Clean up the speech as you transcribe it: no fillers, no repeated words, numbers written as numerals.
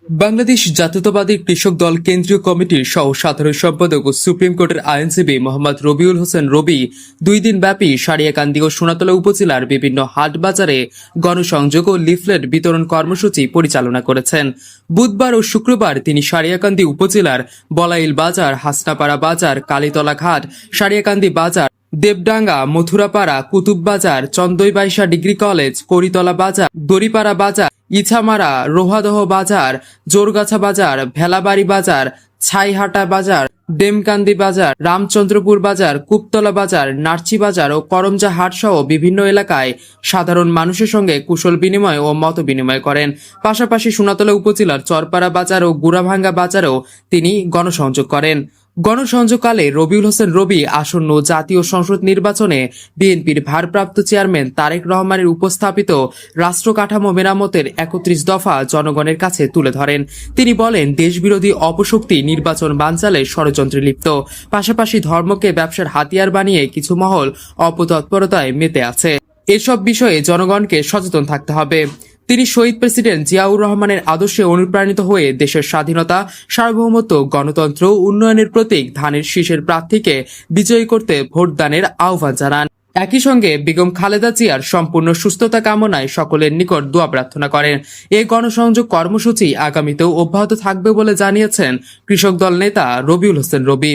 বাংলাদেশ জাতীয়তাবাদী কৃষক দল কেন্দ্রীয় কমিটির সহ সাধারণ সম্পাদক ও সুপ্রিম কোর্টের আইনজীবী মোহাম্মদ রবিউল হোসেন রবি 2 দিনব্যাপী সারিয়াকান্দি ও সোনাতলা উপজেলার বিভিন্ন হাট বাজারে গণসংযোগ ও লিফলেট বিতরণ কর্মসূচি পরিচালনা করেছেন। বুধবার ও শুক্রবার তিনি সারিয়াকান্দি উপজেলার বলাইল বাজার, হাসনাপাড়া বাজার, কালীতলা ঘাট, সারিয়াকান্দি বাজার, দেবডাঙ্গা, মথুরাপাড়া, কুতুব বাজার, চন্দইবাইশা ডিগ্রি কলেজ, করিতলা বাজার, দড়িপাড়া বাজার, ইছামারা, রোহাদহ বাজার, জোরগাছা বাজার, ভেলাবাড়ি বাজার, ছাইহাটা বাজার, ডেমকান্দি বাজার, রামচন্দ্রপুর বাজার, কুপতলা বাজার, নার্চি বাজার ও করমজা হাট সহ বিভিন্ন এলাকায় সাধারণ মানুষের সঙ্গে কুশল বিনিময় ও মত বিনিময় করেন। পাশাপাশি সোনাতলা উপজেলার চরপাড়া বাজার ও গুড়াভাঙ্গা বাজারেও তিনি গণসংযোগ করেন। গণসংযোগকালে রবিউল হোসেন রবি আসন্ন জাতীয় সংসদ নির্বাচনে বিএনপির ভারপ্রাপ্ত চেয়ারম্যান তারেক রহমানের উপস্থাপিত রাষ্ট্র কাঠামো মেরামতের 31 দফা জনগণের কাছে তুলে ধরেন। তিনি বলেন, দেশবিরোধী অপশক্তি নির্বাচন বানচালে ষড়যন্ত্রে লিপ্ত, পাশাপাশি ধর্মকে ব্যবসার হাতিয়ার বানিয়ে কিছু মহল অপতৎপরতায় মেতে আছে। এসব বিষয়ে জনগণকে সচেতন থাকতে হবে। তিনি শহীদ প্রেসিডেন্ট জিয়াউর রহমানের আদর্শে অনুপ্রাণিত হয়ে দেশের স্বাধীনতা, সার্বভৌমত্ব, গণতন্ত্র ও উন্নয়নের প্রতীক ধানের শীষের প্রার্থীকে বিজয়ী করতে ভোটদানের আহ্বান জানান। একই সঙ্গে বেগম খালেদা জিয়ার সম্পূর্ণ সুস্থতা কামনায় সকলের নিকট দোয়া প্রার্থনা করেন। এই গণসংযোগ কর্মসূচি আগামীতেও অব্যাহত থাকবে বলে জানিয়েছেন কৃষক দল নেতা রবিউল হোসেন রবি।